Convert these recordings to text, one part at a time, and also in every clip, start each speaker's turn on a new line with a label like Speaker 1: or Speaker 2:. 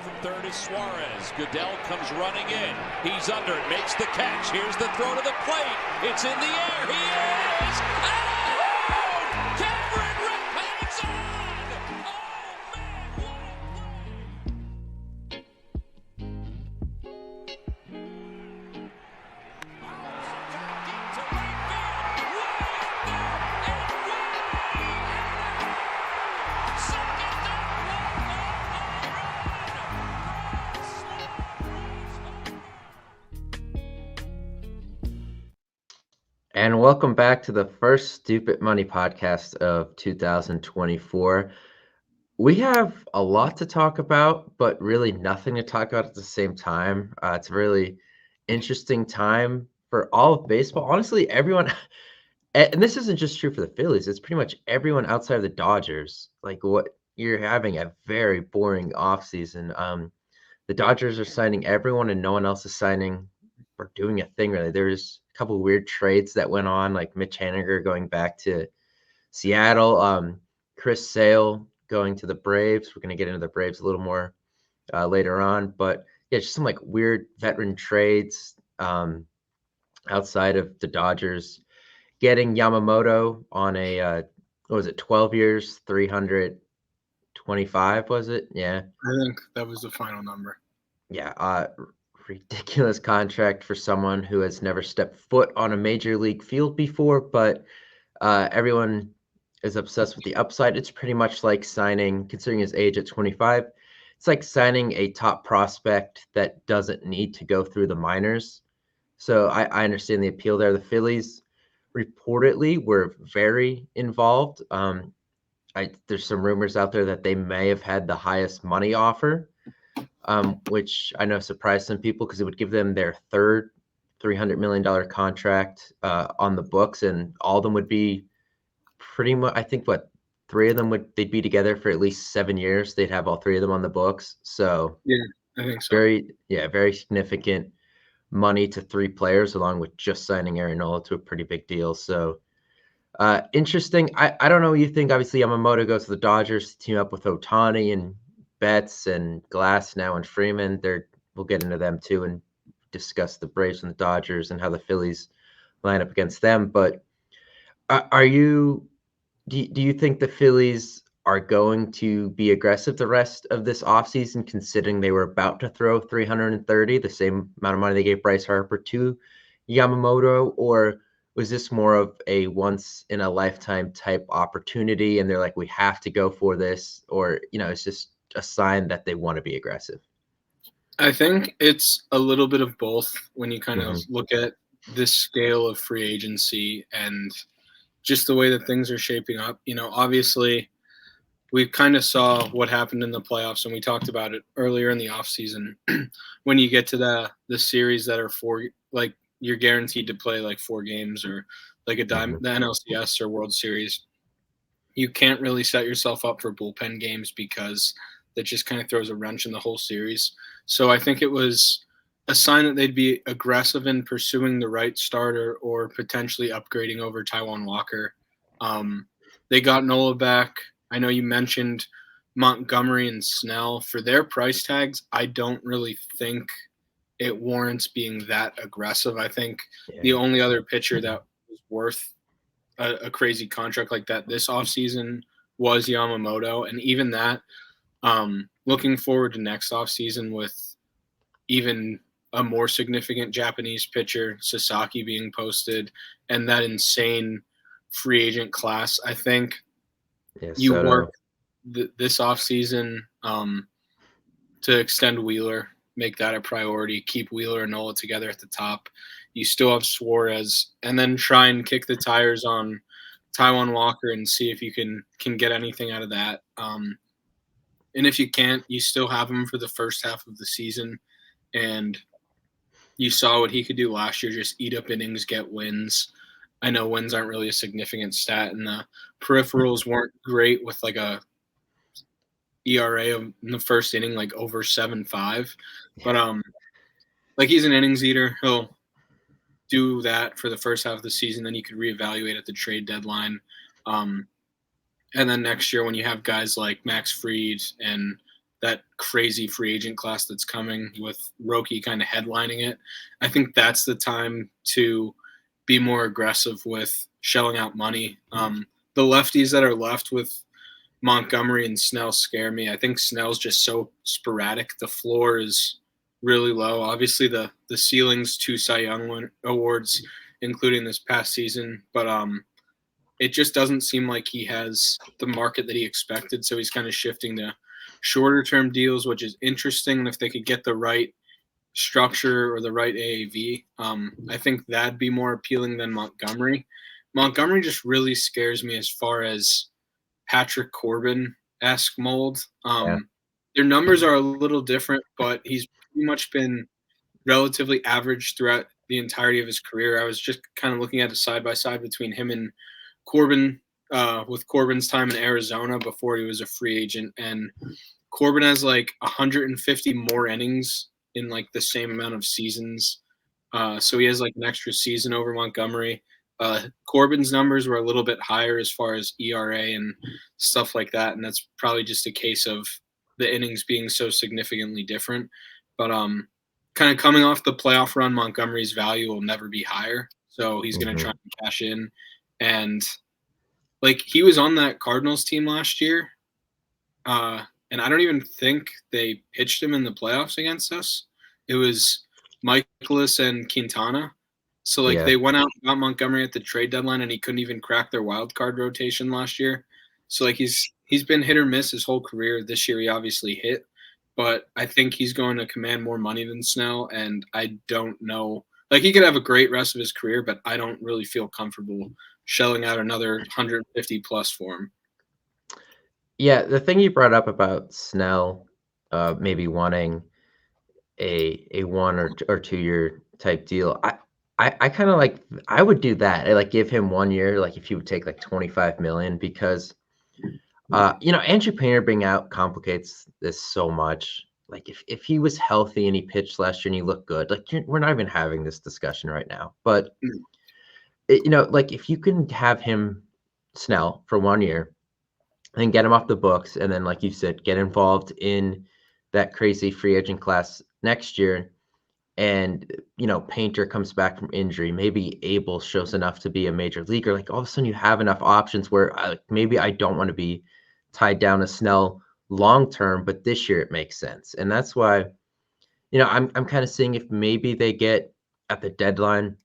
Speaker 1: from third is Suarez. Goodell comes running in. He's under it, makes the catch. Here's the throw to the plate. It's in the air. He is out! Cameron Rick hangs on! Oh, man, what a play! Deep to right field. Way up there and way second
Speaker 2: And welcome back to the first Stupid Money podcast of 2024. We have a lot to talk about, but really nothing to talk about at the same time. It's a really interesting time for all of baseball. Honestly, everyone, and this isn't just true for the Phillies, it's pretty much everyone outside of the Dodgers. Like, what you're having a very boring offseason. The Dodgers are signing everyone and no one else is signing or doing a thing really. There's a couple of weird trades that went on, like Mitch Haniger going back to Seattle, Chris Sale going to the Braves. We're going to get into the Braves a little more later on, but yeah, just some like weird veteran trades outside of the Dodgers. Getting Yamamoto on a what was it, 12 years, 325 was it? Yeah.
Speaker 3: I think that was the final number.
Speaker 2: Yeah, ridiculous contract for someone who has never stepped foot on a major league field before, but everyone is obsessed with the upside. It's pretty much like signing, considering his age at 25, it's like signing a top prospect that doesn't need to go through the minors. So I understand the appeal there. The Phillies reportedly were very involved. There's some rumors out there that they may have had the highest money offer, which I know surprised some people because it would give them their third $300 million contract on the books, and all of them would be pretty much, I think, three of them they'd be together for at least 7 years. They'd have all three of them on the books. So
Speaker 3: yeah, I think so.
Speaker 2: Very significant money to three players, along with just signing Aaron Nola to a pretty big deal. So interesting. I don't know what you think. Obviously, Yamamoto goes to the Dodgers to team up with Ohtani and Betts and Glass now and Freeman. We'll get into them too and discuss the Braves and the Dodgers and how the Phillies line up against them. But do you think the Phillies are going to be aggressive the rest of this offseason, considering they were about to throw 330, the same amount of money they gave Bryce Harper to Yamamoto, or was this more of a once in a lifetime type opportunity and they're like, we have to go for this, or it's just a sign that they want to be aggressive?
Speaker 3: I think it's a little bit of both when you kind of look at this scale of free agency and just the way that things are shaping up. Obviously we kind of saw what happened in the playoffs, and we talked about it earlier in the offseason. When you get to the series that are like you're guaranteed to play like 4 games or like the NLCS or World Series, you can't really set yourself up for bullpen games because that just kind of throws a wrench in the whole series. So I think it was a sign that they'd be aggressive in pursuing the right starter or potentially upgrading over Taijuan Walker. They got Nola back. I know you mentioned Montgomery and Snell. For their price tags, I don't really think it warrants being that aggressive. I think the only other pitcher that was worth a crazy contract like that this offseason was Yamamoto. And even that, looking forward to next offseason with even a more significant Japanese pitcher, Sasaki, being posted, and that insane free agent class. I think you work this offseason to extend Wheeler, make that a priority, keep Wheeler and Nola together at the top. You still have Suarez, and then try and kick the tires on Taijuan Walker and see if you can get anything out of that. And if you can't, you still have him for the first half of the season. And you saw what he could do last year, just eat up innings, get wins. I know wins aren't really a significant stat, and the peripherals weren't great with like a ERA in the first inning, like over 7.5. But like he's an innings eater. He'll do that for the first half of the season. Then you could reevaluate at the trade deadline. And then next year when you have guys like Max Fried and that crazy free agent class that's coming with Roki kind of headlining it. I think that's the time to be more aggressive with shelling out money. The lefties that are left with Montgomery and Snell scare me. I think Snell's just so sporadic. The floor is really low. Obviously, the ceiling's 2 Cy Young awards, including this past season, but it just doesn't seem like he has the market that he expected. So he's kind of shifting to shorter term deals, which is interesting. And if they could get the right structure or the right AAV, I think that'd be more appealing than Montgomery. Montgomery just really scares me as far as Patrick Corbin-esque mold. Their numbers are a little different, but he's pretty much been relatively average throughout the entirety of his career. I was just kind of looking at a side-by-side between him and Corbin, with Corbin's time in Arizona before he was a free agent, and Corbin has like 150 more innings in like the same amount of seasons. So he has like an extra season over Montgomery. Corbin's numbers were a little bit higher as far as ERA and stuff like that, and that's probably just a case of the innings being so significantly different. But kind of coming off the playoff run, Montgomery's value will never be higher, so he's going to try and cash in. And like he was on that Cardinals team last year, and I don't even think they pitched him in the playoffs against us. It was Michaelis and Quintana. So like they went out and got Montgomery at the trade deadline, and he couldn't even crack their wild card rotation last year. So like he's been hit or miss his whole career. This year he obviously hit, but I think he's going to command more money than Snell, and I don't know. Like he could have a great rest of his career, but I don't really feel comfortable shelling out another 150 plus for him.
Speaker 2: Yeah, the thing you brought up about Snell, maybe wanting a 1 or 2 year type deal, I kind of like, I would do that. I like give him 1 year, like if you would take like 25 million, because Andrew Painter being out complicates this so much. Like if he was healthy and he pitched last year and he looked good, like we're not even having this discussion right now. But like if you can have him Snell for 1 year and get him off the books, and then like you said, get involved in that crazy free agent class next year, and Painter comes back from injury, maybe Abel shows enough to be a major leaguer, like all of a sudden you have enough options where maybe I don't want to be tied down to Snell long term, but this year it makes sense. And that's why I'm kind of seeing if maybe they get at the deadline,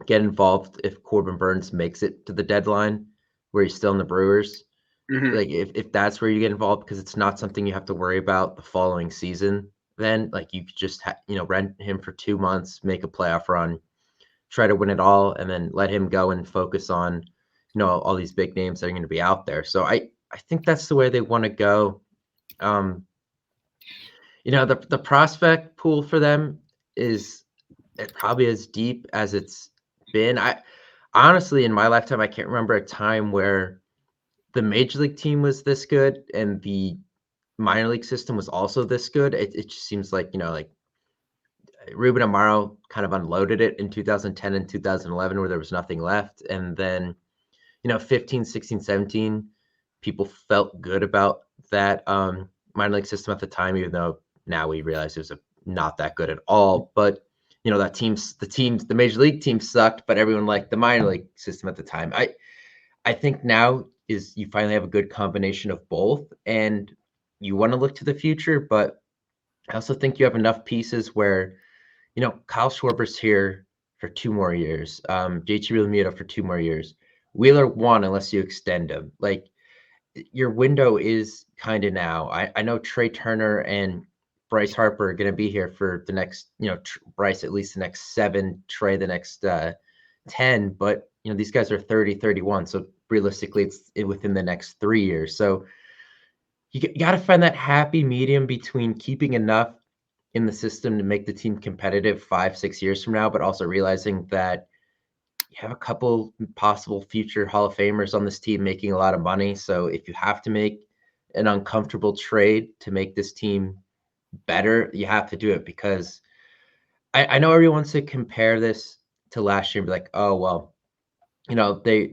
Speaker 2: get involved if Corbin Burns makes it to the deadline where he's still in the Brewers. Like if that's where you get involved, because it's not something you have to worry about the following season, then like you could just rent him for 2 months, make a playoff run, try to win it all, and then let him go and focus on all these big names that are going to be out there. So I think that's the way they want to go. The prospect pool for them is probably as deep as it's been. I honestly, in my lifetime, I can't remember a time where the major league team was this good and the minor league system was also this good. It just seems like like Ruben Amaro kind of unloaded it in 2010 and 2011 where there was nothing left, and then 15, 16, 17 people felt good about that minor league system at the time, even though now we realize it was not that good at all. But the major league team sucked, but everyone liked the minor league system at the time. I think now is you finally have a good combination of both, and you want to look to the future, but I also think you have enough pieces where, Kyle Schwarber's here for 2 more years, JT Realmuto for 2 more years, Wheeler 1 unless you extend him. Like your window is kind of now. I know Trey Turner and Bryce Harper are going to be here for the next, Bryce at least the next 7, Trey the next 10, but these guys are 30, 31. So realistically it's within the next 3 years. So you got to find that happy medium between keeping enough in the system to make the team competitive 5, 6 years from now, but also realizing that you have a couple possible future Hall of Famers on this team making a lot of money. So if you have to make an uncomfortable trade to make this team better, you have to do it, because I know everyone wants to compare this to last year and be like, oh, well, their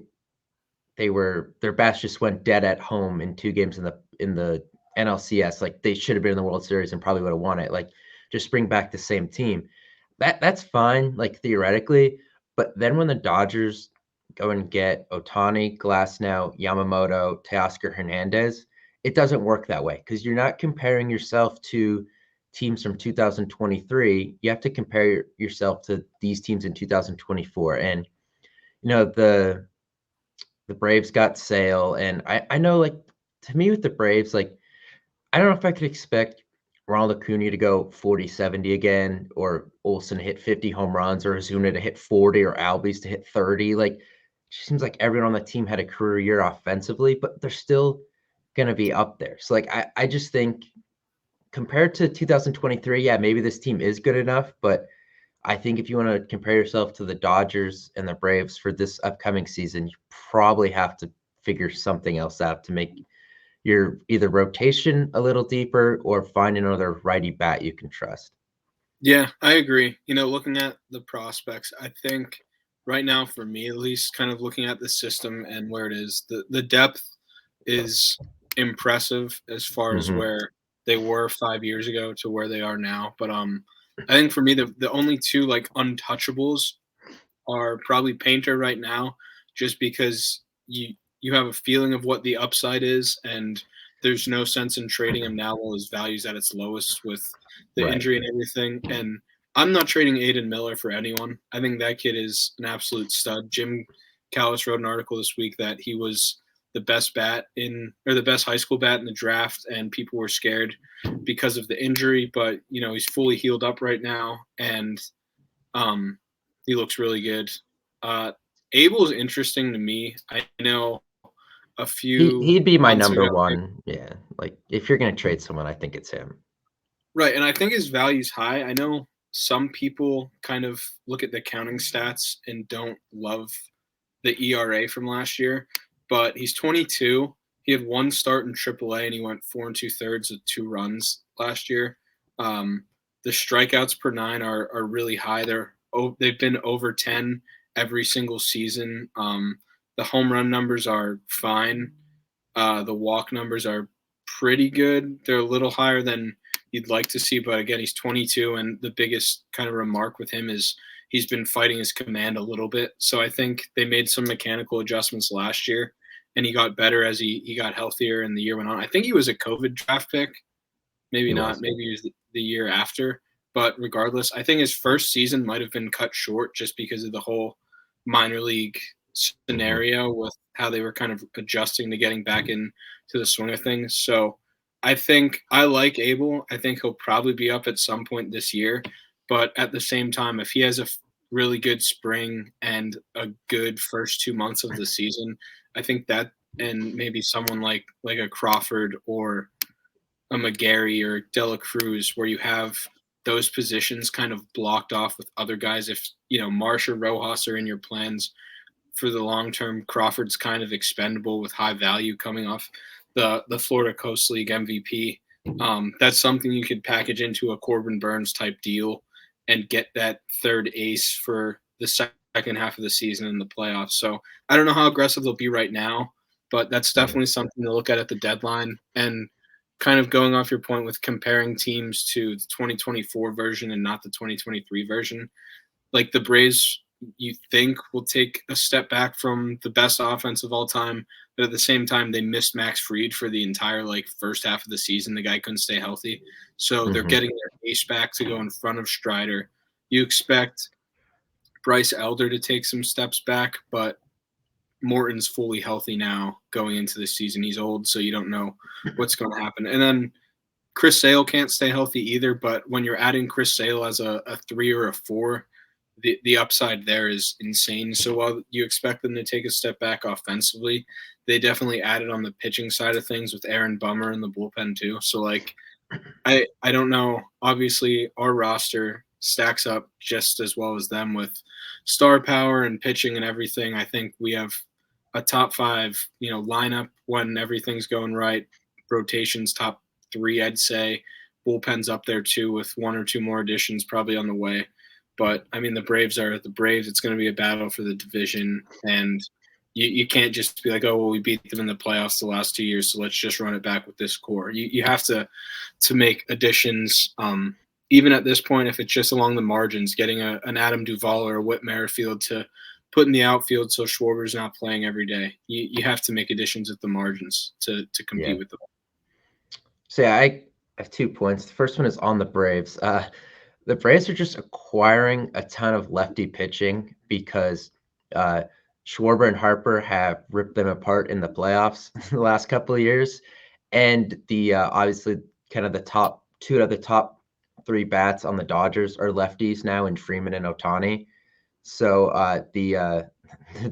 Speaker 2: bats just went dead at home in 2 games in the NLCS. Like they should have been in the World Series and probably would have won it. Like just bring back the same team. That's fine, like theoretically. But then when the Dodgers go and get Ohtani, Glasnow, Yamamoto, Teoscar Hernandez, it doesn't work that way because you're not comparing yourself to teams from 2023. You have to compare yourself to these teams in 2024. And the Braves got Sale, and I know, like, to me with the Braves, like, I don't know if I could expect Ronald Acuna to go 40-70 again, or Olsen to hit 50 home runs, or Ozuna to hit 40, or Albies to hit 30. Like, it seems like everyone on the team had a career year offensively, but they're still going to be up there. So, like, I just think compared to 2023, yeah, maybe this team is good enough, but I think if you want to compare yourself to the Dodgers and the Braves for this upcoming season, you probably have to figure something else out to make your either rotation a little deeper or find another righty bat you can trust.
Speaker 3: Yeah, I agree. Looking at the prospects, I think right now, for me at least, kind of looking at the system and where it is, the depth is impressive as far as
Speaker 2: Mm-hmm.
Speaker 3: where they were 5 years ago to where they are now. But I think for me, the only two like untouchables are probably Painter right now, just because you have a feeling of what the upside is, and there's no sense in trading him now while his value's at its lowest with the
Speaker 2: Right.
Speaker 3: injury and everything. And I'm not trading Aiden Miller for anyone. I think that kid is an absolute stud. Jim Callis wrote an article this week that he was the best the best high school bat in the draft, and people were scared because of the injury. But he's fully healed up right now, and um, he looks really good. Abel is interesting to me. I know a few
Speaker 2: He'd be my
Speaker 3: months
Speaker 2: number
Speaker 3: ago.
Speaker 2: one. Yeah. Like if you're gonna trade someone, I think it's him.
Speaker 3: Right, and I think his value's high. I know some people kind of look at the counting stats and don't love the ERA from last year, but he's 22. He had one start in AAA, and he went 4 2/3 with 2 runs last year. The strikeouts per 9 are really high. They've been over 10 every single season. The home run numbers are fine. The walk numbers are pretty good. They're a little higher than you'd like to see, but again, he's 22, and the biggest kind of remark with him is he's been fighting his command a little bit. So I think they made some mechanical adjustments last year, and he got better as he got healthier and the year went on. I think he was a COVID draft pick. Maybe
Speaker 2: He
Speaker 3: not.
Speaker 2: was.
Speaker 3: Maybe he was the year after. But regardless, I think his first season might have been cut short just because of the whole minor league scenario with how they were kind of adjusting to getting back into the swing of things. So I think I like Abel. I think he'll probably be up at some point this year. But at the same time, if he has a really good spring and a good first 2 months of the season, I think that, and maybe someone like a Crawford or a McGarry or Dela Cruz, where you have those positions kind of blocked off with other guys. If Marsh or Rojas are in your plans for the long term, Crawford's kind of expendable with high value coming off the Florida Coast League MVP. That's something you could package into a Corbin Burns type deal and get that third ace for the second half of the season in the playoffs. So I don't know how aggressive they'll be right now, but that's definitely something to look at the deadline. And kind of going off your point with comparing teams to the 2024 version and not the 2023 version, like the Braves, you think will take a step back from the best offense of all time, but at the same time, they missed Max Fried for the entire first half of the season. The guy couldn't stay healthy, so they're getting their ace back to go in front of Strider. You expect Bryce Elder to take some steps back, but Morton's fully healthy now going into the season. He's old, so you don't know what's going to happen. And then Chris Sale can't stay healthy either, but when you're adding Chris Sale as a 3 or a 4, the upside there is insane. So while you expect them to take a step back offensively, they definitely added on the pitching side of things with Aaron Bummer in the bullpen too. So I don't know. Obviously, our roster stacks up just as well as them with star power and pitching and everything. I think we have a top 5, lineup when everything's going right. Rotations top 3, I'd say. Bullpen's up there too with 1 or 2 more additions probably on the way. But I mean, the Braves are the Braves. It's going to be a battle for the division, and You can't just be like, oh, well, we beat them in the playoffs the last 2 years, so let's just run it back with this core. You have to make additions. Even at this point, if it's just along the margins, getting an Adam Duvall or a Whit Merrifield to put in the outfield so Schwarber's not playing every day. You have to make additions at the margins to compete with them.
Speaker 2: So yeah, I have 2 points. The first one is on the Braves. The Braves are just acquiring a ton of lefty pitching because Schwarber and Harper have ripped them apart in the playoffs the last couple of years, and the obviously kind of the top 2 of the top 3 bats on the Dodgers are lefties now in Freeman and Ohtani. So the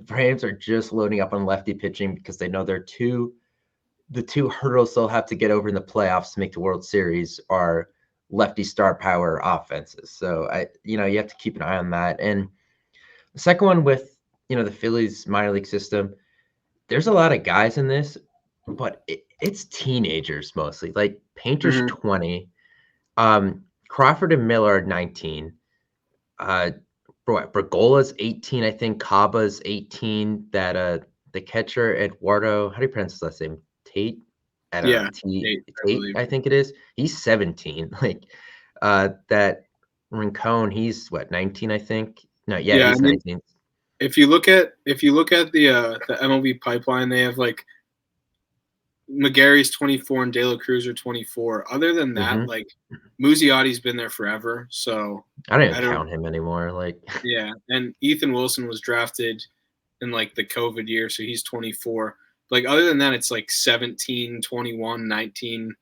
Speaker 2: Braves are just loading up on lefty pitching because they know the 2 hurdles they'll have to get over in the playoffs to make the World Series are lefty star power offenses. So you have to keep an eye on that. And the second one with, the Phillies minor league system, there's a lot of guys in this, but it's teenagers mostly. Like Painter's 20, Crawford and Miller are 19, Bergola's 18, I think. Caba's 18. That the catcher Eduardo, how do you pronounce his last name? Tate. I don't know. Tate, I think it is. He's 17. Like that Rincon, he's 19, I think. No, yeah, he's 19.
Speaker 3: If you look at the MLB pipeline, they have like McGarry's 24 and De La Cruz are 24. Other than that, like Muziotti's been there forever, so
Speaker 2: I don't even count him anymore. Like
Speaker 3: and Ethan Wilson was drafted in like the COVID year, so he's 24. Like other than that, it's like 17, 21, 19.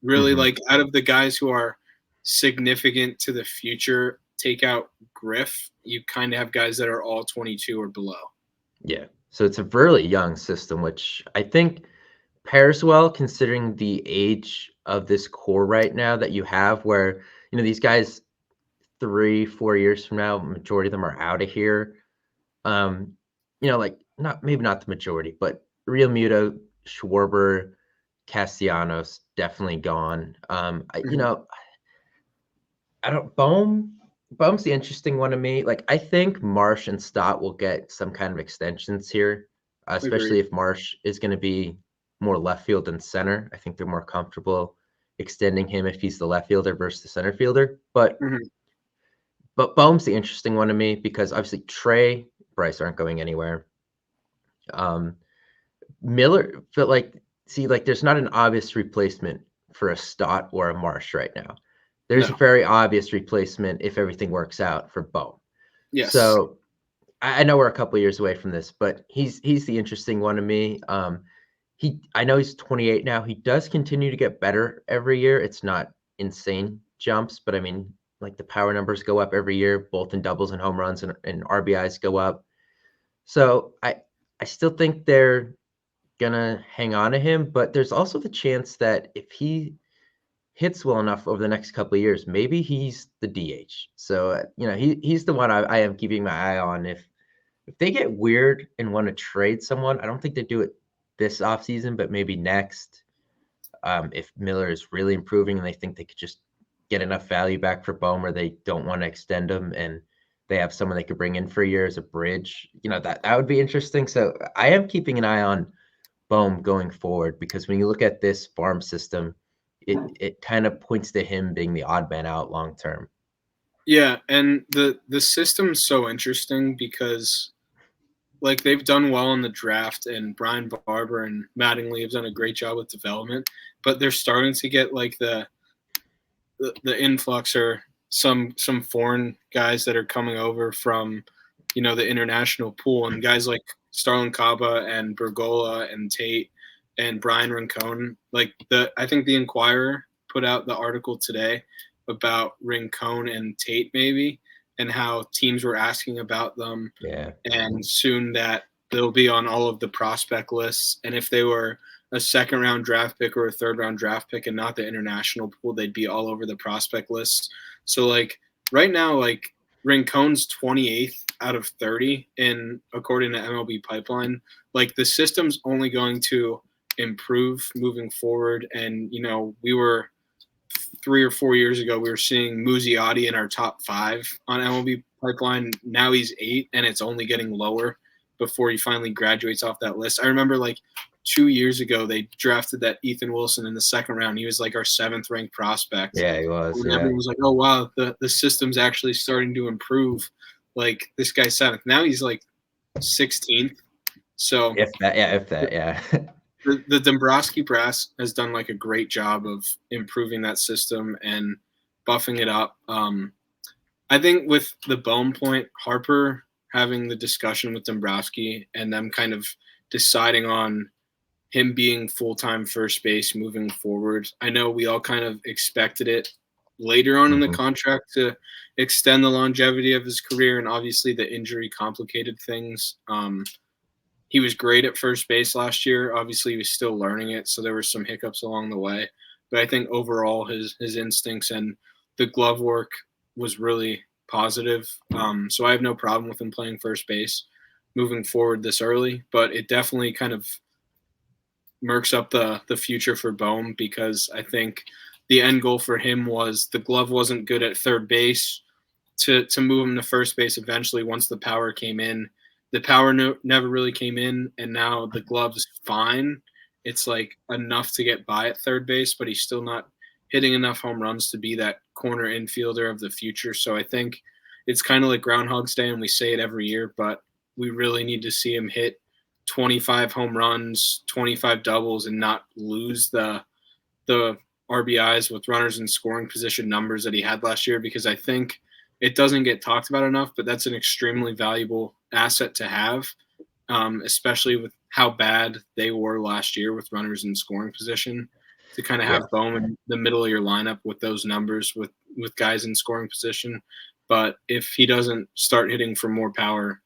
Speaker 3: Really, like out of the guys who are significant to the future, take out Griff, you kind of have guys that are all 22 or below.
Speaker 2: Yeah, so it's a really young system, which I think pairs well considering the age of this core right now that you have, where these guys 3-4 years from now, majority of them are out of here. Like not the majority, but Real Muto, Schwarber, Castellanos definitely gone. I don't Bohm's the interesting one to me. Like I think Marsh and Stott will get some kind of extensions here, especially if Marsh is going to be more left field than center. I think they're more comfortable extending him if he's the left fielder versus the center fielder. But Bohm's the interesting one to me because obviously Trey, Bryce aren't going anywhere. Miller, but there's not an obvious replacement for a Stott or a Marsh right now. There's a very obvious replacement if everything works out for Bohm.
Speaker 3: Yes.
Speaker 2: So I know we're a couple of years away from this, but he's the interesting one to me. I know he's 28 now. He does continue to get better every year. It's not insane jumps, but I mean, like the power numbers go up every year, both in doubles and home runs and RBIs go up. So I still think they're gonna hang on to him, but there's also the chance that if he hits well enough over the next couple of years, maybe he's the DH. So he's the one I am keeping my eye on. If they get weird and want to trade someone, I don't think they do it this offseason, but maybe next. If Miller is really improving and they think they could just get enough value back for Bohm, or they don't want to extend him and they have someone they could bring in for a year as a bridge, that would be interesting. So I am keeping an eye on Bohm going forward, because when you look at this farm system, it kind of points to him being the odd man out long term.
Speaker 3: Yeah, and the system's so interesting because like they've done well in the draft, and Brian Barber and Mattingly have done a great job with development, but they're starting to get like the influx or some foreign guys that are coming over from the international pool, and guys like Starlin Caba and Bergola and Tate and Brian Rincon. Like I think the Inquirer put out the article today about Rincon and Tate maybe, and how teams were asking about them.
Speaker 2: Yeah.
Speaker 3: And soon that they'll be on all of the prospect lists. And if they were a second-round draft pick or a third-round draft pick and not the international pool, they'd be all over the prospect lists. So, like, right now, like, Rincon's 28th out of 30 according to MLB Pipeline. Like, the system's only going to improve moving forward. And, we were 3 or 4 years ago, we were seeing Muzziotti in our top 5 on MLB Pipeline. Now he's 8, and it's only getting lower before he finally graduates off that list. I remember like 2 years ago they drafted that Ethan Wilson in the second round. He was like our 7th ranked prospect.
Speaker 2: Yeah, he was.
Speaker 3: And
Speaker 2: Yeah.
Speaker 3: everyone was like, "Oh wow, the system's actually starting to improve." Like this guy's 7th. Now he's like 16th. So
Speaker 2: if that, yeah.
Speaker 3: the Dombrowski brass has done like a great job of improving that system and buffing it up. I think with the Bohm point, Harper having the discussion with Dombrowski and them kind of deciding on him being full-time first base moving forward. I know we all kind of expected it later on in the contract to extend the longevity of his career, and obviously the injury complicated things. He was great at first base last year. Obviously, he was still learning it, so there were some hiccups along the way. But I think overall his instincts and the glove work was really positive. So I have no problem with him playing first base moving forward this early. But it definitely kind of murks up the future for Bohm, because I think the end goal for him was the glove wasn't good at third base to move him to first base eventually once the power came in. The power never really came in, and now the glove's fine. It's like enough to get by at third base, but he's still not hitting enough home runs to be that corner infielder of the future. So I think it's kind of like Groundhog's Day, and we say it every year, but we really need to see him hit 25 home runs, 25 doubles, and not lose the RBIs with runners in scoring position numbers that he had last year, because I think it doesn't get talked about enough, but that's an extremely valuable asset to have, especially with how bad they were last year with runners in scoring position. To kind of have Bohm in the middle of your lineup with those numbers with guys in scoring position. But if he doesn't start hitting for more power,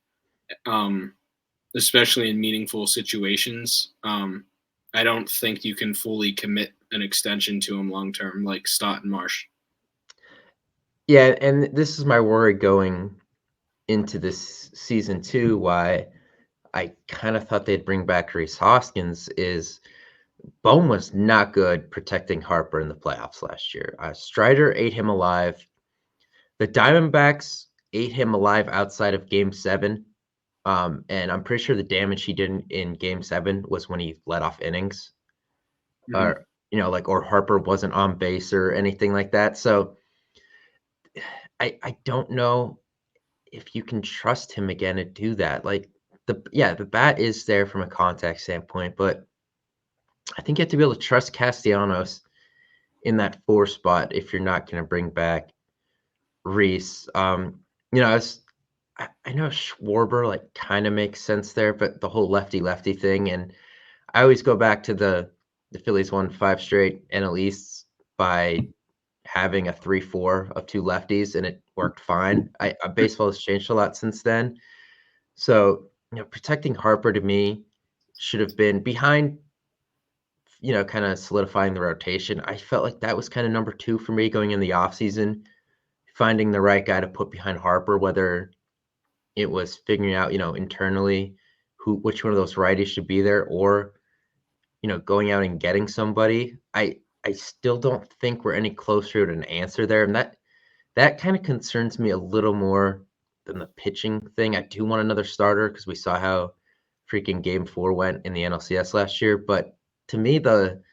Speaker 3: especially in meaningful situations, I don't think you can fully commit an extension to him long term like Stott and Marsh.
Speaker 2: Yeah, and this is my worry going into this season too, why I kind of thought they'd bring back Rhys Hoskins, is Bohm was not good protecting Harper in the playoffs last year. Strider ate him alive. The Diamondbacks ate him alive outside of Game 7. And I'm pretty sure the damage he did in Game 7 was when he let off innings. Or, or Harper wasn't on base or anything like that. So I don't know if you can trust him again to do that. Like the bat is there from a contact standpoint, but I think you have to be able to trust Castellanos in that 4 spot if you're not going to bring back Rhys. I know Schwarber like kind of makes sense there, but the whole lefty thing, and I always go back to the Phillies won 5 straight NL Easts by having a 3-4 of 2 lefties, and it worked fine. Baseball has changed a lot since then. So, protecting Harper to me should have been behind, kind of solidifying the rotation. I felt like that was kind of number 2 for me going in the offseason, finding the right guy to put behind Harper, whether it was figuring out, internally which one of those righties should be there, or, going out and getting somebody. I still don't think we're any closer to an answer there. And that kind of concerns me a little more than the pitching thing. I do want another starter because we saw how freaking Game 4 went in the NLCS last year. But to me, the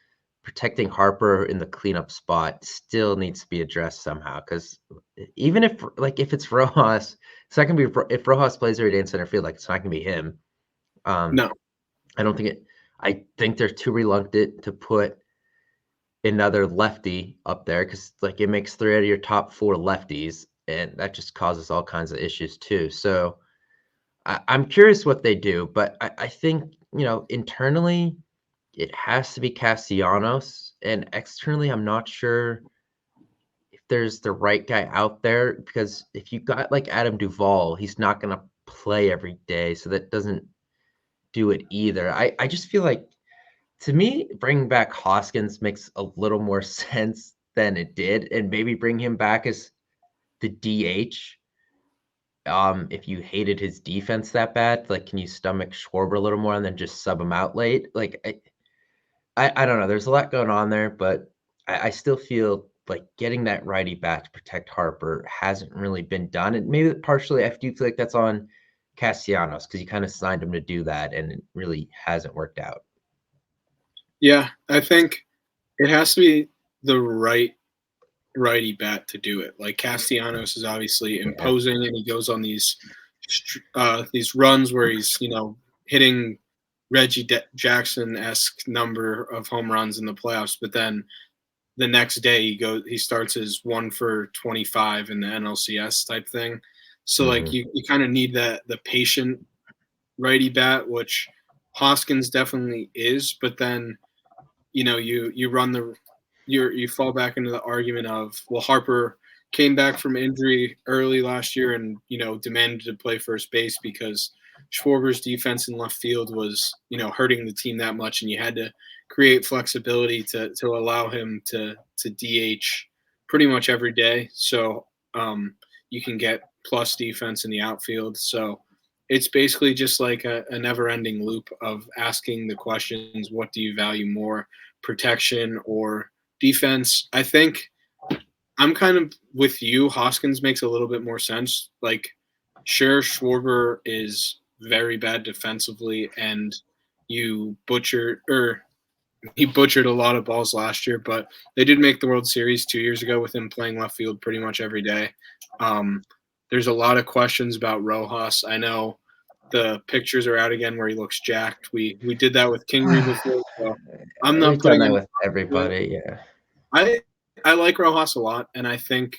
Speaker 2: protecting Harper in the cleanup spot still needs to be addressed somehow. Because even if it's Rojas, it's not going to be, if Rojas plays every day in center field, it's not going to be him.
Speaker 3: No.
Speaker 2: I don't think it. I think they're too reluctant to put another lefty up there because it makes 3 out of your top 4 lefties, and that just causes all kinds of issues too. So I'm curious what they do, but I think internally it has to be Castellanos, and externally I'm not sure if there's the right guy out there, because if you got Adam Duvall, he's not going to play every day, so that doesn't do it either. I just feel like, to me, bringing back Hoskins makes a little more sense than it did, and maybe bring him back as the DH. If you hated his defense that bad, can you stomach Schwarber a little more and then just sub him out late? I don't know. There's a lot going on there, but I still feel like getting that righty bat to protect Harper hasn't really been done, and maybe partially I do feel like that's on Castellanos, because you kind of signed him to do that, and it really hasn't worked out.
Speaker 3: Yeah, I think it has to be the right righty bat to do it. Like Castellanos is obviously imposing, and he goes on these runs where he's hitting Reggie Jackson-esque number of home runs in the playoffs, but then the next day he starts his 1 for 25 in the NLCS type thing. So like you kind of need the patient righty bat, which Hoskins definitely is, but then you run you fall back into the argument of, well, Harper came back from injury early last year and demanded to play first base because Schwarber's defense in left field was hurting the team that much, and you had to create flexibility to allow him to DH pretty much every day, so you can get plus defense in the outfield. So it's basically just like a never-ending loop of asking the questions: what do you value more, protection or defense? I think I'm kind of with you. Hoskins makes a little bit more sense. Like, sure, Schwarber is very bad defensively, and he butchered a lot of balls last year, but they did make the World Series 2 years ago with him playing left field pretty much every day. There's a lot of questions about Rojas. I know the pictures are out again where he looks jacked. We did that with Kingery before, so I'm not
Speaker 2: We've done
Speaker 3: putting
Speaker 2: that
Speaker 3: him
Speaker 2: with everybody. Yeah.
Speaker 3: I like Rojas a lot, and I think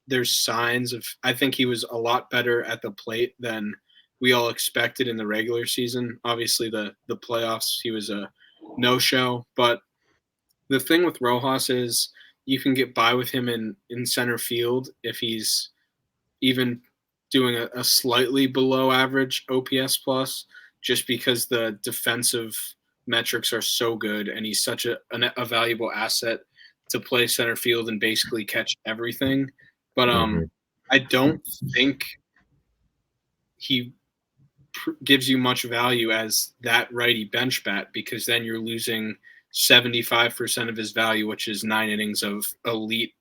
Speaker 3: there's signs of. I think he was a lot better at the plate than we all expected in the regular season. Obviously, the playoffs, he was a no-show. But the thing with Rojas is you can get by with him in center field if he's even doing a slightly below average OPS plus, just because the defensive metrics are so good, and he's such a valuable asset to play center field and basically catch everything. But I don't think he gives you much value as that righty bench bat, because then you're losing 75% of his value, which is 9 innings of elite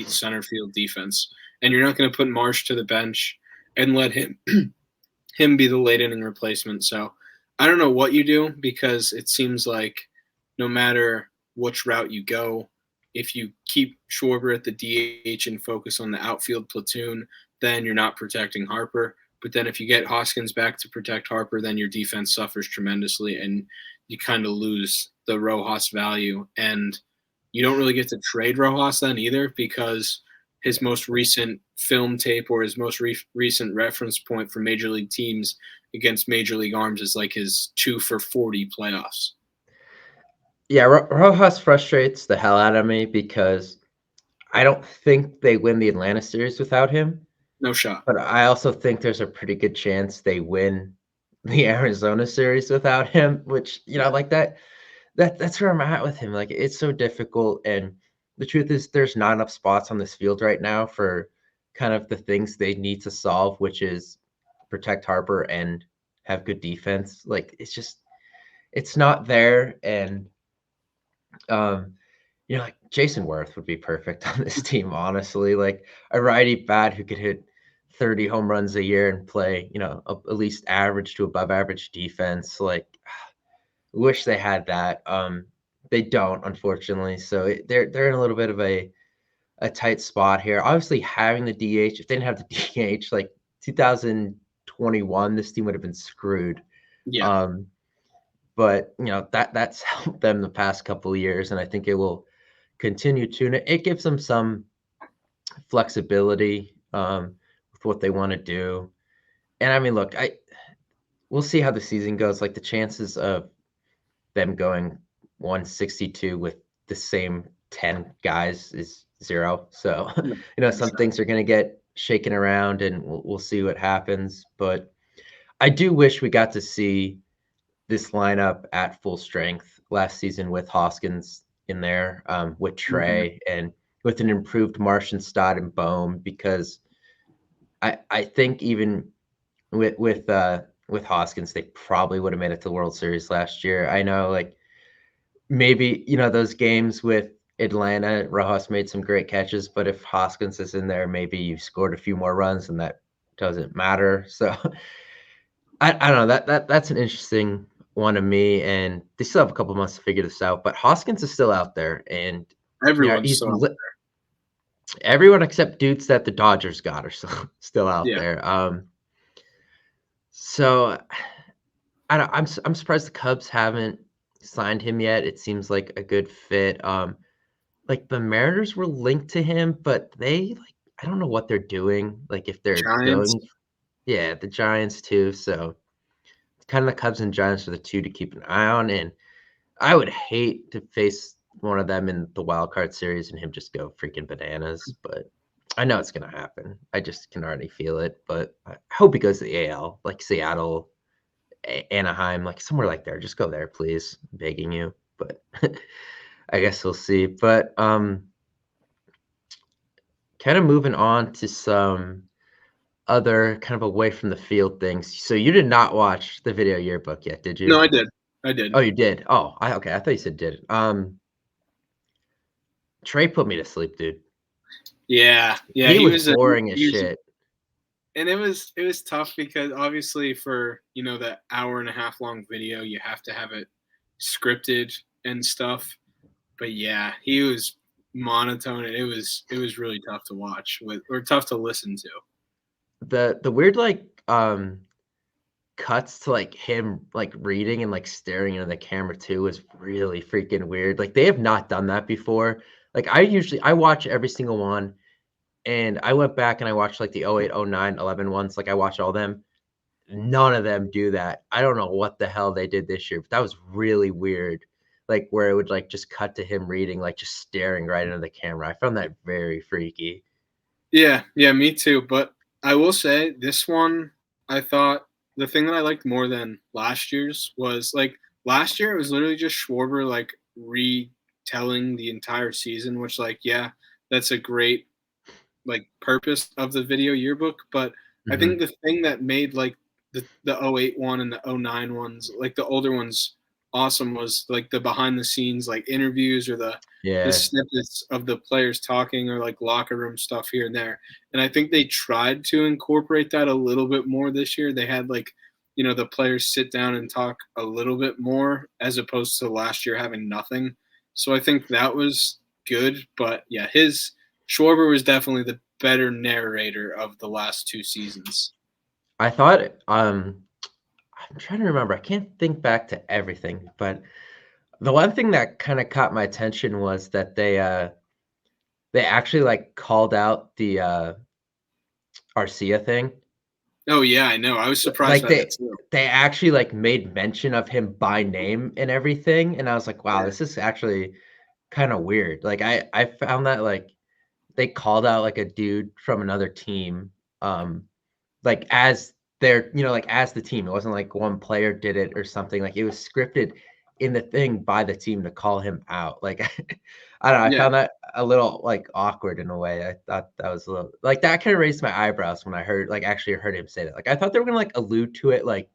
Speaker 3: center field defense. And you're not going to put Marsh to the bench and let him be the late inning replacement. So I don't know what you do, because it seems like no matter which route you go, if you keep Schwarber at the DH and focus on the outfield platoon, then you're not protecting Harper. But then if you get Hoskins back to protect Harper, then your defense suffers tremendously, and you kind of lose the Rojas value. And you don't really get to trade Rojas then either, because his most recent film tape or his most recent reference point for major league teams against major league arms is like his 2 for 40 playoffs.
Speaker 2: Yeah, Rojas frustrates the hell out of me, because I don't think they win the Atlanta series without him.
Speaker 3: No shot.
Speaker 2: But I also think there's a pretty good chance they win the Arizona series without him, which, like that's where I'm at with him. Like, it's so difficult. And the truth is, there's not enough spots on this field right now for kind of the things they need to solve, which is protect Harper and have good defense. Like, it's not there. And, like Jason Worth would be perfect on this team, honestly. Like, a righty bat who could hit 30 home runs a year and play, at least average to above average defense. Like, wish they had that. They don't, unfortunately. So they're in a little bit of a tight spot here. Obviously, having the DH, if they didn't have the DH, like 2021, this team would have been screwed.
Speaker 3: Yeah.
Speaker 2: But that's helped them the past couple of years, and I think it will continue to. And it gives them some flexibility with what they want to do. And I mean, look, we'll see how the season goes. Like, the chances of them going 162 with the same 10 guys is 0. So, some things are going to get shaken around, and we'll see what happens. But I do wish we got to see this lineup at full strength last season with Hoskins in there, with Trey, and with an improved Martian Stott and Bohm, because I think even with Hoskins, they probably would have made it to the World Series last year. I know, like, maybe, those games with Atlanta, Rojas made some great catches, but if Hoskins is in there, maybe you scored a few more runs, and that doesn't matter. So I don't know, that's an interesting one to me, and they still have a couple months to figure this out, but Hoskins is still out there, and,
Speaker 3: Everyone's
Speaker 2: he's
Speaker 3: so
Speaker 2: everyone except dudes that the Dodgers got are still out
Speaker 3: yeah.
Speaker 2: there, so I don't I'm surprised the Cubs haven't signed him yet. It seems like a good fit. Like, the Mariners were linked to him, but I don't know what they're doing, like, if they're
Speaker 3: Giants.
Speaker 2: going. Yeah, the Giants too, so kinda the Cubs and Giants are the 2 to keep an eye on, and I would hate to face one of them in the wild card series and him just go freaking bananas, but I know it's gonna happen. I just can already feel it, but I hope he goes to the AL, like Seattle, Anaheim, like somewhere like there. Just go there, please. I'm begging you. But I guess we'll see. But kind of moving on to some other kind of away from the field things. So you did not watch the video yearbook yet, did you?
Speaker 3: No, I did. I did.
Speaker 2: Oh, you did. Oh, okay. I thought you said did. Trey put me to sleep, dude.
Speaker 3: Yeah.
Speaker 2: He
Speaker 3: He
Speaker 2: was
Speaker 3: was
Speaker 2: boring as shit.
Speaker 3: and it was tough because obviously for that hour and a half long video you have to have it scripted and stuff. But yeah, he was monotone and it was really tough to watch or tough to listen to.
Speaker 2: The weird cuts to like him like reading and like staring into the camera too is really freaking weird. Like they have not done that before. Like I watch every single one, and I went back and I watched like the 08, 09, 11 ones. Like I watched all them. None of them do that. I don't know what the hell they did this year, but that was really weird. Like where it would like just cut to him reading, like just staring right into the camera. I found that very freaky.
Speaker 3: Yeah, me too. But I will say this one, I thought the thing that I liked more than last year's was like last year it was literally just Schwarber like retelling the entire season, which like yeah, that's a great like purpose of the video yearbook. But I think
Speaker 2: Mhm.
Speaker 3: the thing that made like the 08 one and the 09 ones, like the older ones, awesome was like the behind the scenes like interviews or the
Speaker 2: Yeah.
Speaker 3: snippets of the players talking or like locker room stuff here and there. And I think they tried to incorporate that a little bit more this year. They had like, the players sit down and talk a little bit more as opposed to last year having nothing. So I think that was good. But yeah, his Schwarber was definitely the better narrator of the last two seasons.
Speaker 2: I thought I'm trying to remember. I can't think back to everything, but the one thing that kind of caught my attention was that they actually like called out the Arcia thing.
Speaker 3: Oh yeah, I know. I was surprised
Speaker 2: Like
Speaker 3: by that too.
Speaker 2: they actually like made mention of him by name and everything, and I was like, wow,
Speaker 3: Yeah.
Speaker 2: this is actually kind of weird. Like I found that like they called out like a dude from another team, like as like as the team. It wasn't like one player did it or something. Like it was scripted in the thing by the team to call him out. Like I don't know. I
Speaker 3: Yeah.
Speaker 2: found that a little like awkward in a way. I thought that was a little like that kind of raised my eyebrows when I actually heard him say that. Like I thought they were gonna like allude to it, like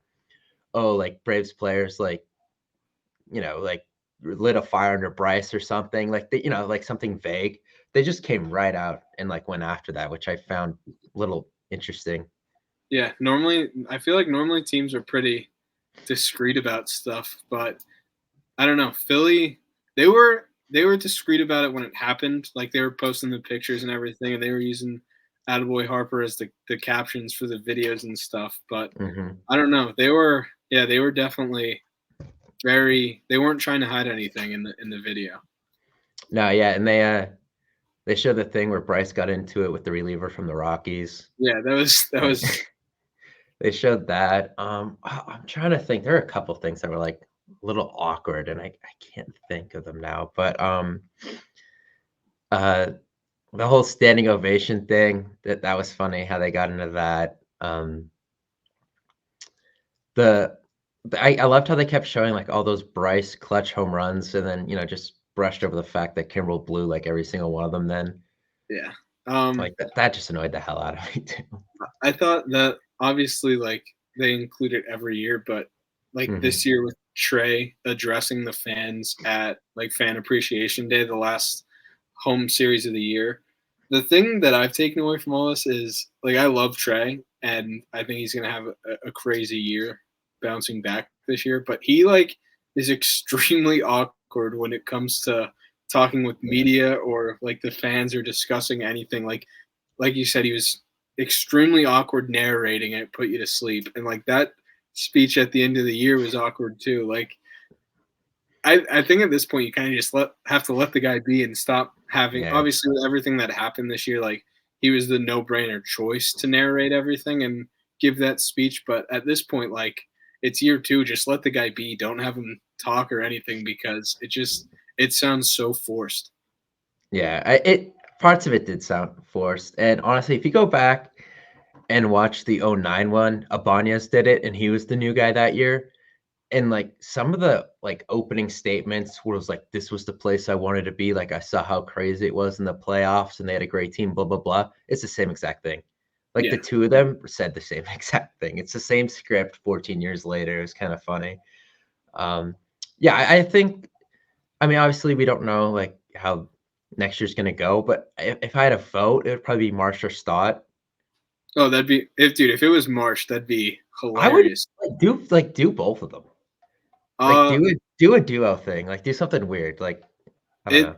Speaker 2: oh, like Braves players like like lit a fire under Bryce or something. Like they, like something vague. They just came right out and like went after that, which I found a little interesting.
Speaker 3: Yeah. Normally I feel like normally teams are pretty discreet about stuff, but I don't know. Philly, they were discreet about it when it happened. Like they were posting the pictures and everything, and they were using Attaboy Harper as the captions for the videos and stuff. But
Speaker 2: Hmm.
Speaker 3: I don't know. They were definitely they weren't trying to hide anything in the video.
Speaker 2: No, yeah, and they showed the thing where Bryce got into it with the reliever from the Rockies.
Speaker 3: Yeah, that
Speaker 2: Like
Speaker 3: was
Speaker 2: they showed that. I'm trying to think. There are a couple things that were like a little awkward, and I can't think of them now. But uh, the whole standing ovation thing that was funny how they got into that. The I loved how they kept showing like all those Bryce clutch home runs, and then just brushed over the fact that Kimbrel blew like every single one of them. Then
Speaker 3: yeah.
Speaker 2: like that just annoyed the hell out of me too.
Speaker 3: I thought that obviously like they include it every year, but like
Speaker 2: Hmm.
Speaker 3: this year with Trey addressing the fans at like Fan Appreciation Day, the last home series of the year. The thing that I've taken away from all this is like I love Trey and I think he's gonna have a crazy year bouncing back this year. But he like is extremely awkward when it comes to talking with media or like the fans are discussing anything. Like you said, he was extremely awkward narrating it, put you to sleep, and like that speech at the end of the year was awkward too. Like I think at this point you kind of just have to let the guy be and stop having obviously with everything that happened this year, like he was the no-brainer choice to narrate everything and give that speech. But at this point, like it's year 2, just let the guy be. Don't have him talk or anything because it sounds so forced.
Speaker 2: Yeah, it parts of it did sound forced. And honestly, if you go back and watch the '09 one, Ibanez did it, and he was the new guy that year. And like some of the like opening statements where it was like, this was the place I wanted to be. Like I saw how crazy it was in the playoffs and they had a great team, blah, blah, blah. It's the same exact thing. Like the two of them said the same exact thing. It's the same script 14 years later. It's kind of funny. Yeah, I think, I mean, obviously we don't know like how next year's going to go, but if I had a vote, it would probably be Marsh or Stott.
Speaker 3: Oh, that'd be if it was Marsh, that'd be hilarious.
Speaker 2: I would do both of them. Like do a duo thing. Like do something weird. Like I don't know.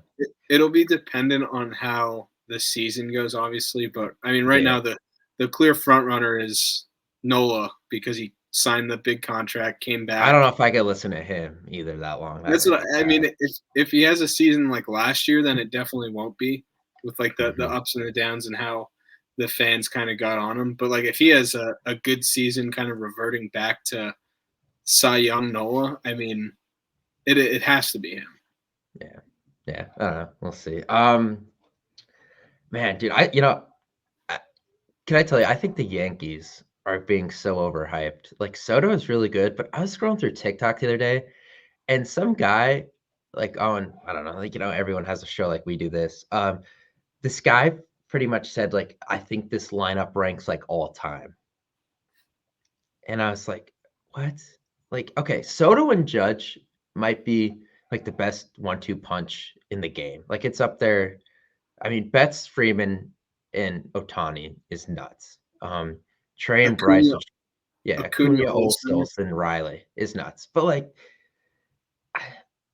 Speaker 3: It'll be dependent on how the season goes, obviously. But I mean, right now the clear front runner is Nola because he signed the big contract, came back.
Speaker 2: I don't know if I could listen to him either that long.
Speaker 3: That's what I mean. If he has a season like last year, then it definitely won't be with like the ups and the downs and how the fans kind of got on him. But like if he has a good season, kind of reverting back to Cy Young Nola, I mean, it has to be him.
Speaker 2: Yeah. I don't know. We'll see. Man, dude, can I tell you? I think the Yankees are being so overhyped. Like Soto is really good, but I was scrolling through TikTok the other day, and some guy, like on I don't know, like everyone has a show like we do this. This guy pretty much said like, I think this lineup ranks like all time, and I was like, what? Like, okay, Soto and Judge might be like the best 1-2 punch in the game. Like it's up there. I mean, Betts, Freeman, and Otani is nuts. Trey and Bryce, Acuna, Olson, Riley is nuts. But like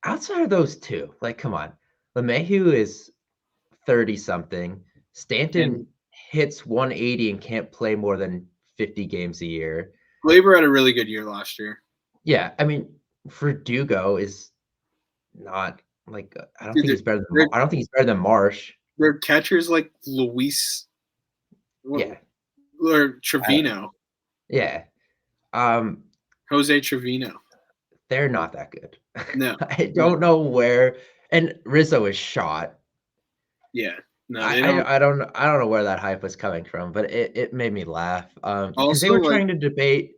Speaker 2: outside of those two, like come on, LeMahieu is 30 something. Stanton hits 180 and can't play more than 50 games a year.
Speaker 3: Glaber had a really good year last year.
Speaker 2: Yeah, I mean, Verdugo is not like I don't think he's better than Marsh.
Speaker 3: Their catchers like Luis, or Trevino. Jose Trevino.
Speaker 2: They're not that good.
Speaker 3: No,
Speaker 2: I don't know where. And Rizzo is shot.
Speaker 3: Yeah, no,
Speaker 2: I don't know where that hype was coming from, but it made me laugh. Because they were trying to debate.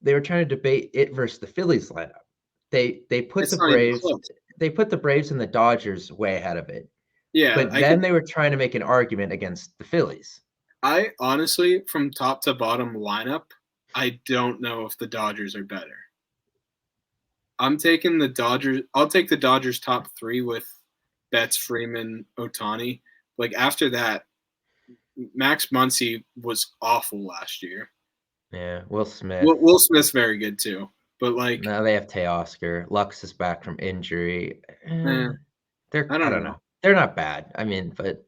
Speaker 2: They were trying to debate it versus the Phillies lineup. They put the Braves. They put the Braves and the Dodgers way ahead of it.
Speaker 3: Yeah,
Speaker 2: but then they were trying to make an argument against the Phillies.
Speaker 3: I honestly, from top to bottom lineup, I don't know if the Dodgers are better. I'm taking the Dodgers. I'll take the Dodgers top 3 with Betts, Freeman, Otani. Like after that, Max Muncy was awful last year.
Speaker 2: Yeah, Will Smith.
Speaker 3: Will Smith's very good too. But like
Speaker 2: now they have Teoscar. Lux is back from injury. I don't know. They're not bad. I mean, but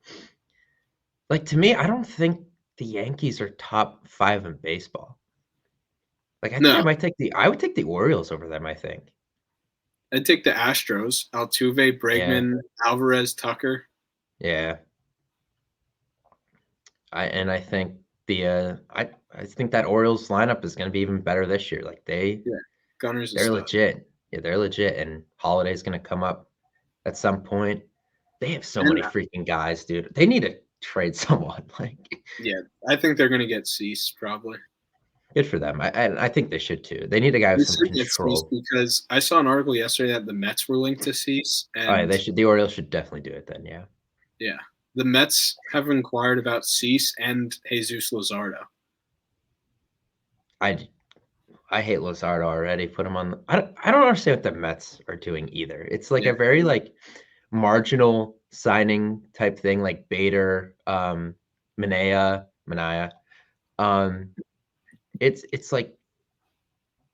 Speaker 2: like to me, I don't think the Yankees are top 5 in baseball. Like I think I would take the Orioles over them, I think.
Speaker 3: I'd take the Astros, Altuve, Bregman, Alvarez, Tucker.
Speaker 2: Yeah. I think I think that Orioles lineup is going to be even better this year. Like
Speaker 3: Gunners,
Speaker 2: they're legit. Yeah, they're legit. And Holiday's going to come up at some point. They have so many freaking guys, dude. They need to trade someone.
Speaker 3: I think they're going to get Cease probably.
Speaker 2: Good for them. I think they should too. They need a guy with some control.
Speaker 3: Because I saw an article yesterday that the Mets were linked to Cease. And
Speaker 2: the Orioles should definitely do it then. Yeah.
Speaker 3: Yeah. The Mets have inquired about Cease and Jesus Luzardo.
Speaker 2: I hate Luzardo already. Put him on. I don't understand what the Mets are doing either. It's like a very like marginal signing type thing, like Bader, Manaea. It's like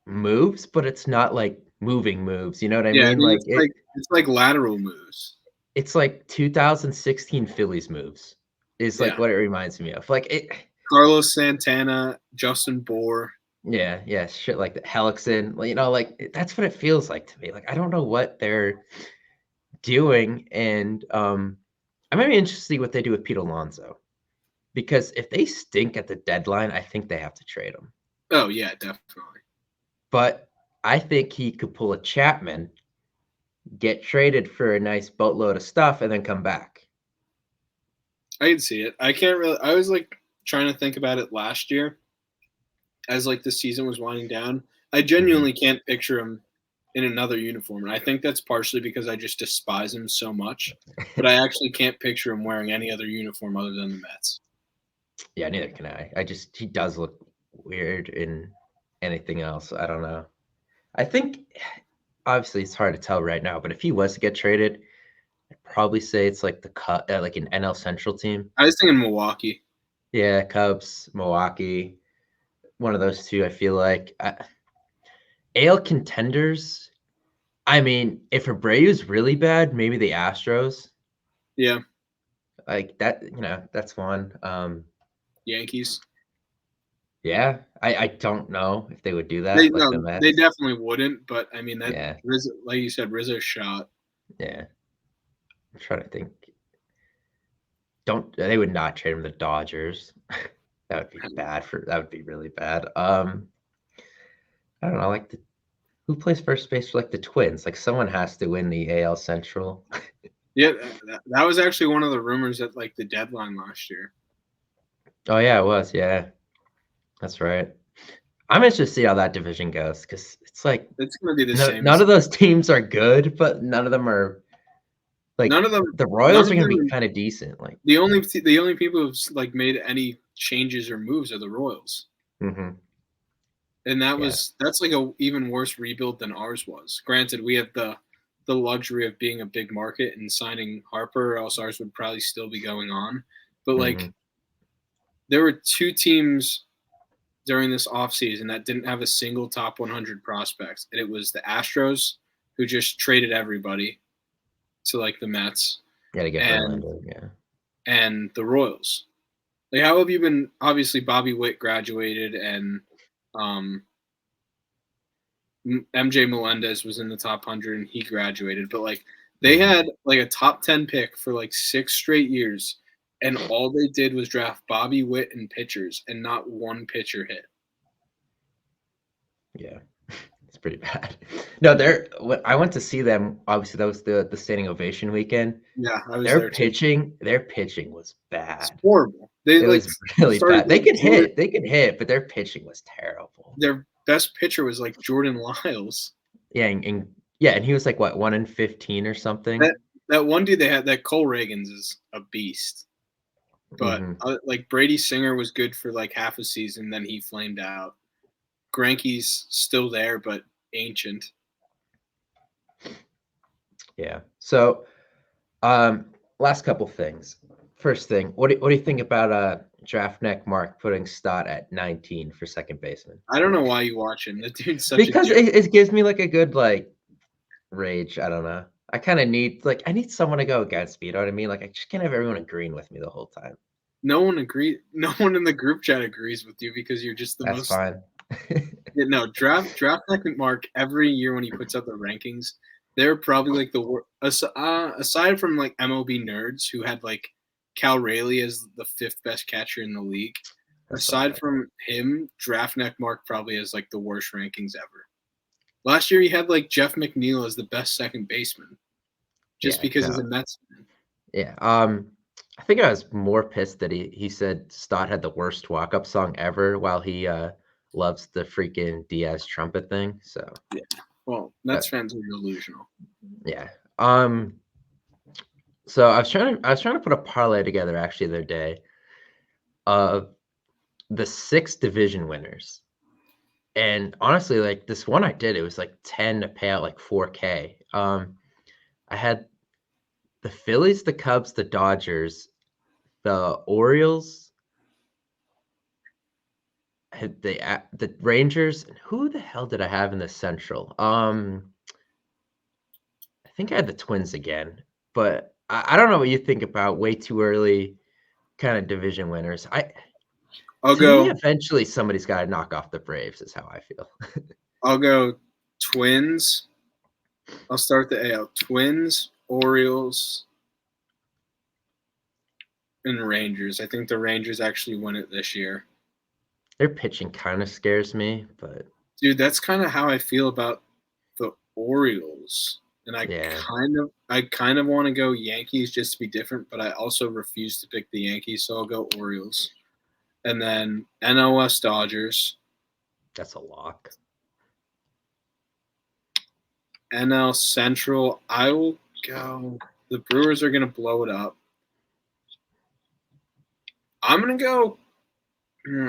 Speaker 2: moves, but it's not like moving moves. You know what I
Speaker 3: Yeah, I
Speaker 2: mean?
Speaker 3: mean
Speaker 2: Like
Speaker 3: it's like lateral moves.
Speaker 2: it's like 2016 Phillies moves is like
Speaker 3: Yeah.
Speaker 2: what it reminds me of. Like it.
Speaker 3: Carlos Santana, Justin Bohr.
Speaker 2: Yeah, shit like that. Helixson, like that's what it feels like to me. Like I don't know what they're doing, and I might be interested to see what they do with Pete Alonso, because if they stink at the deadline, I think they have to trade him.
Speaker 3: Oh yeah, definitely.
Speaker 2: But I think he could pull a Chapman, get traded for a nice boatload of stuff, and then come back.
Speaker 3: I can see it. I can't really. I was like trying to think about it last year, as like the season was winding down. I genuinely can't picture him in another uniform, and I think that's partially because I just despise him so much. But I actually can't picture him wearing any other uniform other than the Mets.
Speaker 2: Yeah, neither can I. He does look weird in anything else. I don't know. I think obviously it's hard to tell right now, but if he was to get traded, I'd probably say it's like like an NL Central team.
Speaker 3: I was thinking Milwaukee.
Speaker 2: Yeah, Cubs, Milwaukee, one of those two. I feel like AL contenders. I mean, if Abreu's really bad, maybe the Astros.
Speaker 3: Yeah.
Speaker 2: Like that, that's one.
Speaker 3: Yankees.
Speaker 2: Yeah, I don't know if they would do that, like the
Speaker 3: They
Speaker 2: Mets.
Speaker 3: definitely wouldn't. But I mean, that
Speaker 2: Yeah,
Speaker 3: Rizzo, like you said, Rizzo shot.
Speaker 2: yeah. I'm trying to think. They would not trade him to the Dodgers. That would be bad that would be really bad. I don't know, like who plays first base for like the Twins? Like someone has to win the AL Central.
Speaker 3: Yeah, that was actually one of the rumors at like the deadline last year.
Speaker 2: Oh yeah, it was. Yeah, that's right. I'm interested to see how that division goes, because it's like
Speaker 3: It's going to be the same.
Speaker 2: none of those teams are good, but none of them are like
Speaker 3: None of them.
Speaker 2: the Royals are going to be kind of decent. Like
Speaker 3: the only people who've like made any changes or moves are the Royals,
Speaker 2: mm-hmm.
Speaker 3: and that's like a even worse rebuild than ours was. Granted, we have the luxury of being a big market and signing Harper, or else ours would probably still be going on. But like, there were two teams during this offseason that didn't have a single top 100 prospects, and it was the Astros, who just traded everybody to like the Mets.
Speaker 2: Yeah, to get Verlander, yeah.
Speaker 3: And the Royals. Like, how have you been? Obviously, Bobby Witt graduated, and MJ Melendez was in the top 100, and he graduated. But like, they had like a top 10 pick for like 6 straight years, and all they did was draft Bobby Witt and pitchers, and not one pitcher hit.
Speaker 2: Yeah, it's pretty bad. No, I went to see them. Obviously, that was the standing ovation weekend.
Speaker 3: Yeah, I was there too.
Speaker 2: Their pitching was bad.
Speaker 3: It's horrible.
Speaker 2: It was really bad. They could hit, but their pitching was terrible.
Speaker 3: Their best pitcher was like Jordan Lyles.
Speaker 2: Yeah, and he was like what, 1 in 15 or something.
Speaker 3: That one dude they had, that Cole Reagans, is a beast. But like Brady Singer was good for like half a season, then he flamed out. Greinke's still there, but ancient.
Speaker 2: Yeah. So, last couple things. First thing, what do you think about Draft Neck Mark putting Stott at 19 for second baseman?
Speaker 3: I don't know why you watch him. The dude's such
Speaker 2: because it gives me like a good like rage. I don't know. I kind of need I need someone to go against me. You know what I mean? Like I just can't have everyone agreeing with me the whole time.
Speaker 3: No one in the group chat agrees with you because you're just the most.
Speaker 2: That's fine.
Speaker 3: No, Draft Neck Mark every year when he puts out the rankings, they're probably like the worst. Aside from like MLB nerds who had like Cal Raleigh as the 5th best catcher in the league. Aside from him, Draft Neck Mark probably has like the worst rankings ever. Last year he had like Jeff McNeil as the best second baseman, just because he's a Mets fan.
Speaker 2: Yeah. I think I was more pissed that he said Stott had the worst walk-up song ever, while he loves the freaking Diaz trumpet thing. So
Speaker 3: yeah. Well, Mets fans are delusional.
Speaker 2: Yeah. So I was trying to put a parlay together actually the other day of the 6 division winners. And honestly, like this one I did, it was like 10 to pay out like 4K. I had the Phillies, the Cubs, the Dodgers, the Orioles, the Rangers. Who the hell did I have in the Central? I think I had the Twins again, but I don't know what you think about way too early kind of division winners.
Speaker 3: I'll
Speaker 2: To me,
Speaker 3: go.
Speaker 2: eventually somebody's got to knock off the Braves. Is how I feel.
Speaker 3: I'll go Twins. I'll start the AL. Twins, Orioles, and Rangers. I think the Rangers actually win it this year.
Speaker 2: Their pitching kind of scares me, but
Speaker 3: dude, that's kind of how I feel about the Orioles. And I kind of want to go Yankees just to be different, but I also refuse to pick the Yankees, so I'll go Orioles. And then NL West Dodgers.
Speaker 2: That's a lock.
Speaker 3: NL Central, I will go. The Brewers are going to blow it up. I'm going to go.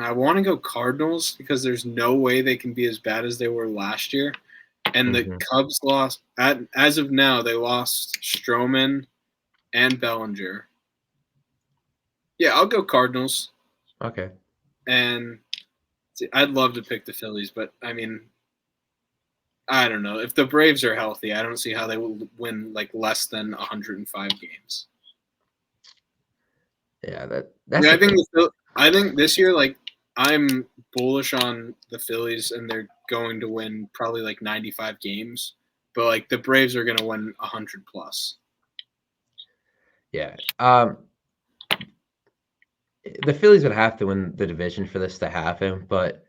Speaker 3: I want to go Cardinals because there's no way they can be as bad as they were last year. And the Cubs lost. As of now, they lost Stroman and Bellinger. Yeah, I'll go Cardinals.
Speaker 2: Okay.
Speaker 3: And I'd love to pick the Phillies, but I mean, I don't know. If the Braves are healthy, I don't see how they will win like less than 105 games.
Speaker 2: Yeah, that's.
Speaker 3: I think this year, like, I'm bullish on the Phillies, and they're going to win probably like 95 games. But like the Braves are going to win 100 plus.
Speaker 2: Yeah. The Phillies would have to win the division for this to happen, but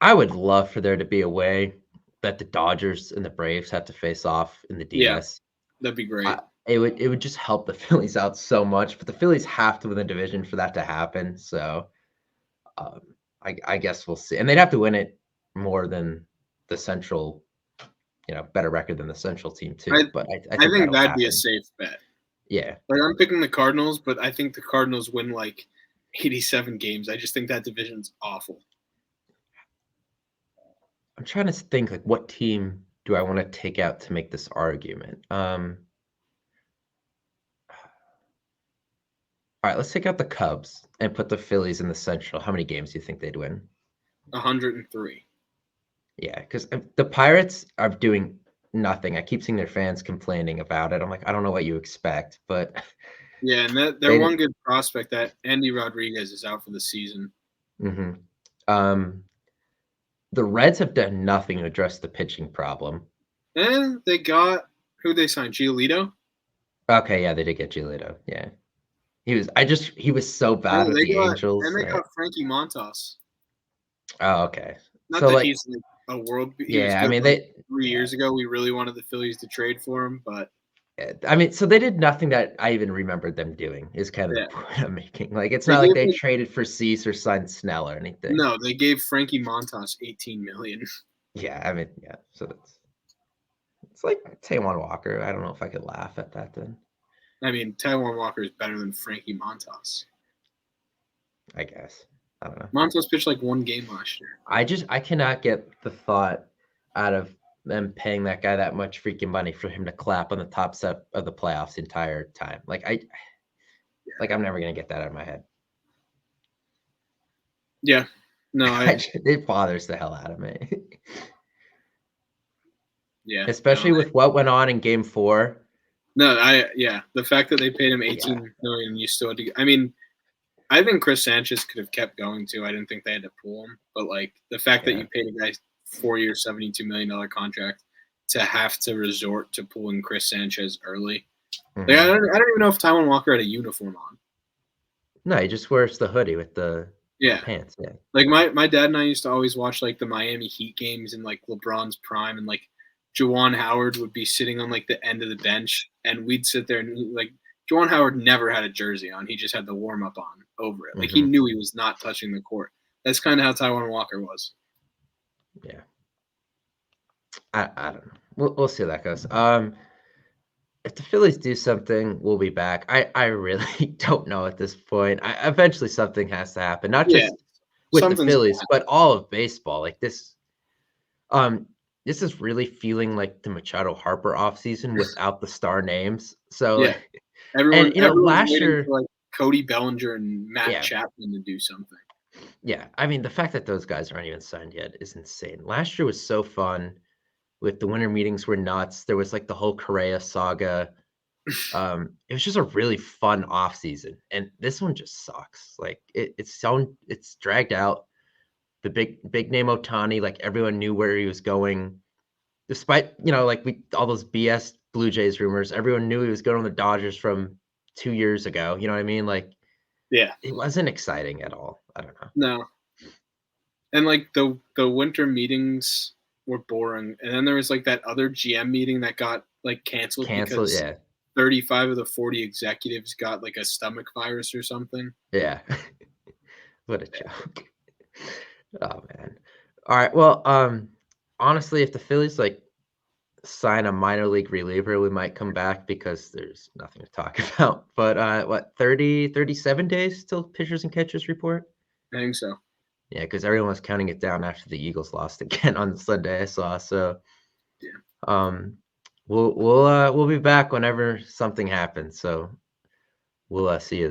Speaker 2: I would love for there to be a way that the Dodgers and the Braves have to face off in the DS.
Speaker 3: Yeah, that'd be great.
Speaker 2: It would just help the Phillies out so much, but the Phillies have to win the division for that to happen. So I guess we'll see. And they'd have to win it more than the Central, better record than the Central team too. But I think
Speaker 3: that'd be a safe bet.
Speaker 2: Yeah.
Speaker 3: Like I'm picking the Cardinals, but I think the Cardinals win like 87 games. I just think that division's awful.
Speaker 2: I'm trying to think, like, what team do I want to take out to make this argument? All right, let's take out the Cubs and put the Phillies in the Central. How many games do you think they'd win?
Speaker 3: 103.
Speaker 2: Yeah, because the Pirates are doing nothing. I keep seeing their fans complaining about it. I'm like, I don't know what you expect, but
Speaker 3: yeah, and they're one good prospect that Andy Rodriguez is out for the season.
Speaker 2: Mm-hmm. The Reds have done nothing to address the pitching problem.
Speaker 3: They got who they signed, Giolito.
Speaker 2: Okay, yeah, they did get Giolito. Yeah, he was so bad with the Angels.
Speaker 3: And they got Frankie Montas.
Speaker 2: Oh, okay.
Speaker 3: Not so, that he's like a world.
Speaker 2: Yeah, I mean,
Speaker 3: like 3 years ago, we really wanted the Phillies to trade for him, but
Speaker 2: I mean, so they did nothing that I even remembered them doing. Is kind of the point I'm making. Like, it's not like they traded for Cease or signed Snell or anything.
Speaker 3: No, they gave Frankie Montas $18 million.
Speaker 2: Yeah, I mean, yeah. So it's like Taijuan Walker. I don't know if I could laugh at that then.
Speaker 3: I mean, Taijuan Walker is better than Frankie Montas.
Speaker 2: I guess. I don't know.
Speaker 3: Montas pitched like one game last year.
Speaker 2: I cannot get the thought out of them paying that guy that much freaking money for him to clap on the top step of the playoffs the entire time. Like I'm never gonna get that out of my head.
Speaker 3: Yeah, no,
Speaker 2: it bothers the hell out of me.
Speaker 3: Yeah,
Speaker 2: especially with what went on in Game 4.
Speaker 3: No, the fact that they paid him $18 million, and you still had to. I mean, I think Chris Sanchez could have kept going too. I didn't think they had to pull him, but like the fact that you paid a guy 4-year, $72 million contract to have to resort to pulling Chris Sanchez early. Mm-hmm. Like, I don't even know if Taijuan Walker had a uniform on.
Speaker 2: No, he just wears the hoodie with the pants. Yeah.
Speaker 3: Like my dad and I used to always watch like the Miami Heat games in like LeBron's prime, and like Juwan Howard would be sitting on like the end of the bench, and we'd sit there and like Juwan Howard never had a jersey on. He just had the warm up on over it. Like he knew he was not touching the court. That's kind of how Taijuan Walker was.
Speaker 2: Yeah. I don't know. We'll see how that goes. If the Phillies do something, we'll be back. I really don't know at this point. Eventually something has to happen. Not just with the Phillies, but all of baseball. Like this this is really feeling like the Machado Harper offseason without the star names. So
Speaker 3: everyone last year for, like Cody Bellinger and Matt Chapman to do something.
Speaker 2: Yeah, I mean, the fact that those guys aren't even signed yet is insane. Last year was so fun with the winter meetings were nuts. There was like the whole Correa saga. It was just a really fun off season, and this one just sucks. Like it's dragged out. The big name Otani, like everyone knew where he was going, despite like all those BS Blue Jays rumors. Everyone knew he was going to the Dodgers from 2 years ago. You know what I mean? Like,
Speaker 3: yeah,
Speaker 2: it wasn't exciting at all. I don't know.
Speaker 3: no. And like the winter meetings were boring, and then there was like that other GM meeting that got like canceled because
Speaker 2: Yeah.
Speaker 3: 35 of the 40 executives got like a stomach virus or something.
Speaker 2: Yeah. What a joke. Oh man. All right. Well, honestly, if the Phillies like sign a minor league reliever, we might come back because there's nothing to talk about. But what, 37 days till pitchers and catchers report?
Speaker 3: I think so.
Speaker 2: Yeah, because everyone was counting it down after the Eagles lost again on Sunday, I saw. So
Speaker 3: yeah.
Speaker 2: We'll be back whenever something happens. So we'll see you there.